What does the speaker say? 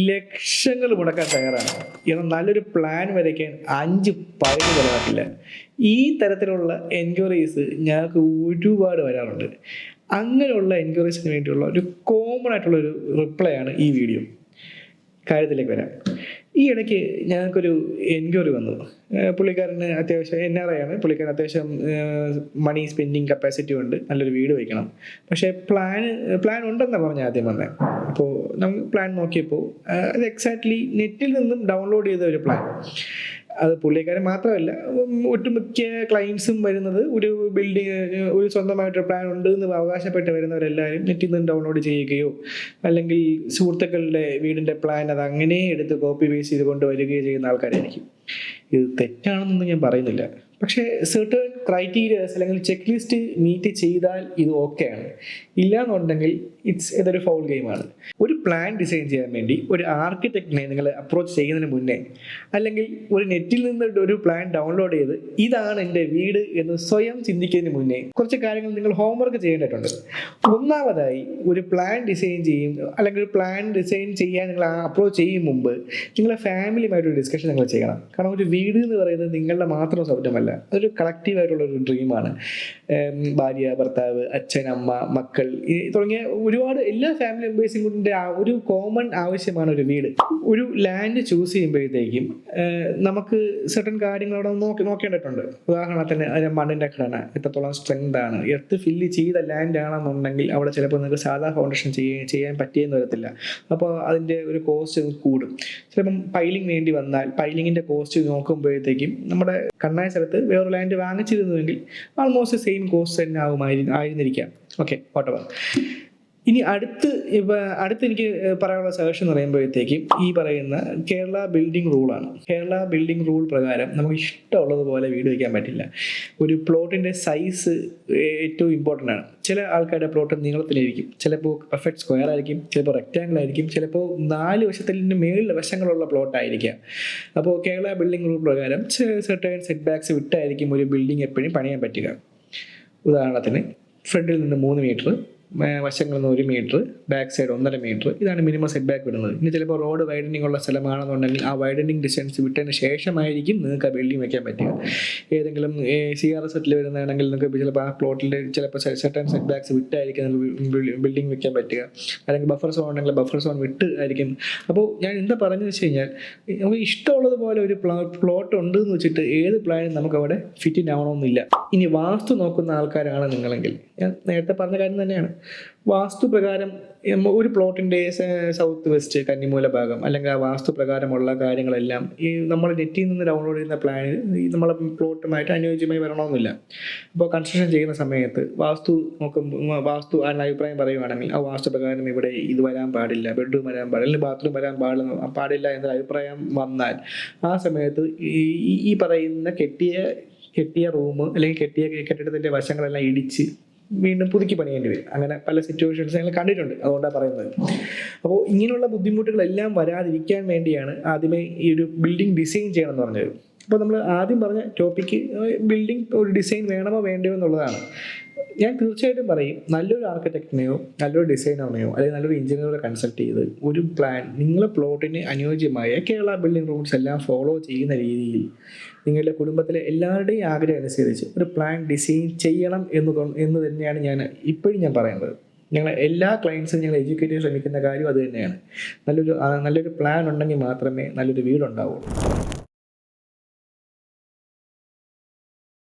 ലക്ഷങ്ങൾ മുടക്കാൻ തയ്യാറാണ്. എന്നാൽ നല്ലൊരു പ്ലാൻ വരയ്ക്കാൻ 5 പൈസ ചിലവാക്കില്ല. ഈ തരത്തിലുള്ള എൻക്വയറീസ് ഞങ്ങൾക്ക് ഒരുപാട് വരാറുണ്ട്. അങ്ങനെയുള്ള എൻക്വയറീസിന് വേണ്ടിയുള്ള ഒരു കോമൺ ആയിട്ടുള്ള ഒരു റിപ്ലൈ ആണ് ഈ വീഡിയോ. കാര്യത്തിലേക്ക് വരാം. ഈ ഇടയ്ക്ക് ഞങ്ങൾക്കൊരു എൻക്വയറി വന്നു. പുള്ളിക്കാരന് അത്യാവശ്യം NRI ആണ്. പുള്ളിക്കാരൻ അത്യാവശ്യം മണി സ്പെൻഡിങ് കപ്പാസിറ്റി ഉണ്ട്, നല്ലൊരു വീട് വയ്ക്കണം. പക്ഷേ പ്ലാൻ ഉണ്ടെന്നാണ് പറഞ്ഞ ആദ്യം വന്നത്. അപ്പോൾ നമ്മൾ പ്ലാൻ നോക്കിയപ്പോൾ അത് എക്സാക്ട്ലി നെറ്റിൽ നിന്നും ഡൗൺലോഡ് ചെയ്ത ഒരു പ്ലാൻ. അത് പുള്ളിക്കാരൻ മാത്രമല്ല, ഒട്ടുമിക്ക ക്ലയൻസും വരുന്നത് ഒരു സ്വന്തമായിട്ടൊരു പ്ലാൻ ഉണ്ട് എന്ന് അവകാശപ്പെട്ട് വരുന്നവരെല്ലാവരും നെറ്റിൽ നിന്ന് ഡൗൺലോഡ് ചെയ്യുകയോ അല്ലെങ്കിൽ സുഹൃത്തുക്കളുടെ വീടിൻ്റെ പ്ലാൻ അത് അങ്ങനെ എടുത്ത് കോപ്പി പേസ്റ്റ് ചെയ്ത് കൊണ്ടുവരികയോ ചെയ്യുന്ന ആൾക്കാരായിരിക്കും. ഇത് തെറ്റാണെന്നൊന്നും ഞാൻ പറയുന്നില്ല. പക്ഷേ സെർട്ടൺ ക്രൈറ്റീരിയസ് അല്ലെങ്കിൽ ചെക്ക് ലിസ്റ്റ് മീറ്റ് ചെയ്താൽ ഇത് ഓക്കെയാണ്. ഇല്ലയെന്നുണ്ടെങ്കിൽ ഇതൊരു ഫൗൾ ഗെയിമാണ്. ഒരു പ്ലാൻ ഡിസൈൻ ചെയ്യാൻ വേണ്ടി ഒരു ആർക്കിടെക്റ്റിനെ നിങ്ങൾ അപ്രോച്ച് ചെയ്യുന്നതിന് മുന്നേ, അല്ലെങ്കിൽ ഒരു നെറ്റിൽ നിന്ന് ഒരു പ്ലാൻ ഡൗൺലോഡ് ചെയ്ത് ഇതാണ് എൻ്റെ വീട് എന്ന് സ്വയം ചിന്തിക്കുന്നതിന് മുന്നേ കുറച്ച് കാര്യങ്ങൾ നിങ്ങൾ ഹോംവർക്ക് ചെയ്യേണ്ടതുണ്ട്. ഒന്നാമതായി, ഒരു പ്ലാൻ ഡിസൈൻ അല്ലെങ്കിൽ ഒരു പ്ലാൻ ഡിസൈൻ ചെയ്യാൻ നിങ്ങൾ അപ്രോച്ച് ചെയ്യും മുമ്പ് നിങ്ങളെ ഫാമിലിയുമായിട്ടൊരു ഡിസ്കഷൻ നിങ്ങൾ ചെയ്യണം. കാരണം ഒരു വീട് എന്ന് പറയുന്നത് നിങ്ങളുടെ മാത്രം സ്വപ്നമല്ല, അതൊരു കളക്റ്റീവായിട്ടുള്ള ഒരു ഡ്രീമാണ്. ഭാര്യ, ഭർത്താവ്, അച്ഛൻ, അമ്മ, മക്കൾ തുടങ്ങിയ ഒരുപാട് എല്ലാ ഫാമിലി മെമ്പേഴ്സും കൊണ്ട് ഒരു കോമൺ ആവശ്യമാണ് ഒരു വീട്. ഒരു ലാൻഡ് ചൂസ് ചെയ്യുമ്പോഴത്തേക്കും നമുക്ക് സർട്ടൻ കാര്യങ്ങൾ അവിടെ നോക്കേണ്ടതുണ്ട്. ഉദാഹരണത്തിന് അതിൻ്റെ മണ്ണിൻ്റെ ഘടന എത്രത്തോളം സ്ട്രെങ്ത് ആണ്. എർത്ത് ഫില്ല് ചെയ്ത ലാൻഡ് ആണെന്നുണ്ടെങ്കിൽ അവിടെ ചിലപ്പോൾ നിങ്ങൾക്ക് സാധാ ഫൗണ്ടേഷൻ ചെയ്യാൻ പറ്റിയെന്ന് വരത്തില്ല. അപ്പോൾ അതിൻ്റെ ഒരു കോസ്റ്റ് കൂടും. ചിലപ്പം പൈലിംഗ് വേണ്ടി വന്നാൽ പൈലിങ്ങിൻ്റെ കോസ്റ്റ് നോക്കുമ്പോഴത്തേക്കും നമ്മുടെ കണ്ണായ സ്ഥലത്ത് വേറൊരു ലാൻഡ് വാങ്ങിച്ചിരുന്നുവെങ്കിൽ ആൾമോസ്റ്റ് സെയിം കോസ്റ്റ് തന്നെ ആയിരുന്നിരിക്കാം. Okay, whatever. ഇനി അടുത്ത് എനിക്ക് പറയാനുള്ള സജഷൻ എന്ന് പറയുമ്പോഴത്തേക്കും ഈ പറയുന്ന കേരള ബിൽഡിംഗ് റൂളാണ്. കേരള ബിൽഡിംഗ് റൂൾ പ്രകാരം നമുക്ക് ഇഷ്ടമുള്ളതുപോലെ വീട് വയ്ക്കാൻ പറ്റില്ല. ഒരു പ്ലോട്ടിൻ്റെ സൈസ് ഏറ്റവും ഇമ്പോർട്ടൻ്റ് ആണ്. ചില ആൾക്കാരുടെ പ്ലോട്ട് നീളത്തിലായിരിക്കും, ചിലപ്പോൾ പെർഫെക്റ്റ് സ്ക്വയർ ആയിരിക്കും, ചിലപ്പോൾ റെക്റ്റാങ്കിൾ ആയിരിക്കും, ചിലപ്പോൾ 4 വശത്തിന് മേളിൽ വശങ്ങളുള്ള പ്ലോട്ടായിരിക്കാം. അപ്പോൾ കേരള ബിൽഡിംഗ് റൂൾ പ്രകാരം സെർട്ടൈൻ സെറ്റ് ബാക്സ് വിട്ടായിരിക്കും ഒരു ബിൽഡിംഗ് എപ്പോഴും പണിയാൻ പറ്റുക. ഉദാഹരണത്തിന് ഫ്രണ്ടിൽ നിന്ന് 3 മീറ്റർ, വശങ്ങളിൽ നിന്ന് 1 മീറ്റർ, ബാക്ക് സൈഡ് 1.5 മീറ്റർ, ഇതാണ് മിനിമം സെറ്റ് ബാക്ക് വിടുന്നത്. ഇനി ചിലപ്പോൾ റോഡ് വൈഡനിങ് ഉള്ള സ്ഥലമാണെന്നുണ്ടെങ്കിൽ ആ വൈഡനിങ് ഡിസ്റ്റൻസ് വിട്ടതിന് ശേഷമായിരിക്കും നിങ്ങൾക്ക് ആ ബിൽഡിംഗ് വെക്കാൻ പറ്റുക. ഏതെങ്കിലും CRS സെറ്റിൽ വരുന്നതാണെങ്കിൽ നിങ്ങൾക്ക് ചിലപ്പോൾ ആ പ്ലോട്ടിൽ ചിലപ്പോൾ സെർട്ടൻ സെറ്റ് ബാക്സ് വിട്ടായിരിക്കും നിങ്ങൾക്ക് ബിൽഡിംഗ് വെക്കാൻ പറ്റുക. അല്ലെങ്കിൽ ബഫർ സോൺ ഉണ്ടെങ്കിൽ ബഫർ സോൺ വിട്ട് ആയിരിക്കും. അപ്പോൾ ഞാൻ എന്താ പറഞ്ഞതെന്ന് വെച്ച് കഴിഞ്ഞാൽ, നമുക്ക് ഇഷ്ടമുള്ളതുപോലെ ഒരു പ്ലോട്ട് ഉണ്ട് എന്ന് വെച്ചിട്ട് ഏത് പ്ലാനും നമുക്ക് അവിടെ ഫിറ്റ് ആവണമെന്നില്ല. ഇനി വാസ്തു നോക്കുന്ന ആൾക്കാരാണ് നിങ്ങളെങ്കിൽ, ഞാൻ നേരത്തെ പറഞ്ഞ കാര്യം തന്നെയാണ്, വാസ്തു പ്രകാരം ഒരു പ്ലോട്ടിൻ്റെ സൗത്ത് വെസ്റ്റ് കന്നിമൂല ഭാഗം അല്ലെങ്കിൽ ആ വാസ്തു പ്രകാരമുള്ള കാര്യങ്ങളെല്ലാം ഈ നമ്മൾ നെറ്റിൽ നിന്ന് ഡൗൺലോഡ് ചെയ്യുന്ന പ്ലാൻ നമ്മളെ പ്ലോട്ടുമായിട്ട് അനുയോജ്യമായി വരണമെന്നില്ല. അപ്പോൾ കൺസ്ട്രക്ഷൻ ചെയ്യുന്ന സമയത്ത് വാസ്തു അഭിപ്രായം പറയുവാണെങ്കിൽ ആ വാസ്തു പ്രകാരം ഇവിടെ ഇത് വരാൻ പാടില്ല, ബെഡ്റൂം വരാൻ പാടില്ല, അല്ലെങ്കിൽ ബാത്റൂം വരാൻ പാടില്ല എന്നൊരു അഭിപ്രായം വന്നാൽ ആ സമയത്ത് ഈ പറയുന്ന കെട്ടിയ റൂം അല്ലെങ്കിൽ കെട്ടിയ കെട്ടിടത്തിൻ്റെ വശങ്ങളെല്ലാം ഇടിച്ച് വീണ്ടും പുതുക്കി പണിയേണ്ടി വരും. അങ്ങനെ പല സിറ്റുവേഷൻസ് ഞങ്ങൾ കണ്ടിട്ടുണ്ട്. അതുകൊണ്ടാണ് പറയുന്നത്. അപ്പോൾ ഇങ്ങനെയുള്ള ബുദ്ധിമുട്ടുകളെല്ലാം വരാതിരിക്കാൻ വേണ്ടിയാണ് ആദ്യമേ ഈ ഒരു ബിൽഡിംഗ് ഡിസൈൻ ചെയ്യണം എന്ന് പറഞ്ഞത്. അപ്പോൾ നമ്മൾ ആദ്യം പറഞ്ഞ ടോപ്പിക്ക് ബിൽഡിംഗ് ഒരു ഡിസൈൻ വേണമോ വേണ്ടയോ എന്നുള്ളതാണ്. ഞാൻ തീർച്ചയായിട്ടും പറയും, നല്ലൊരു ആർക്കിടെക്റ്റിനെയോ നല്ലൊരു ഡിസൈനറിനെയോ അല്ലെങ്കിൽ നല്ലൊരു എഞ്ചിനീയറെ കൺസൾട്ട് ചെയ്ത് ഒരു പ്ലാൻ നിങ്ങളുടെ പ്ലോട്ടിന് അനുയോജ്യമായ കേരള ബിൽഡിംഗ് റൂൾസ് എല്ലാം ഫോളോ ചെയ്യുന്ന രീതിയിൽ നിങ്ങളുടെ കുടുംബത്തിലെ എല്ലാവരുടെയും ആഗ്രഹം അനുസരിച്ച് ഒരു പ്ലാൻ ഡിസൈൻ ചെയ്യണം എന്ന് തന്നെയാണ് ഞാൻ ഇപ്പോഴും പറയുന്നത്. ഞങ്ങൾ എല്ലാ ക്ലയൻസും ഞങ്ങൾ എഡ്യൂക്കേറ്റ് ചെയ്യാൻ ശ്രമിക്കുന്ന കാര്യം അത് തന്നെയാണ്. നല്ലൊരു പ്ലാൻ ഉണ്ടെങ്കിൽ മാത്രമേ നല്ലൊരു വീടുണ്ടാവുള്ളൂ.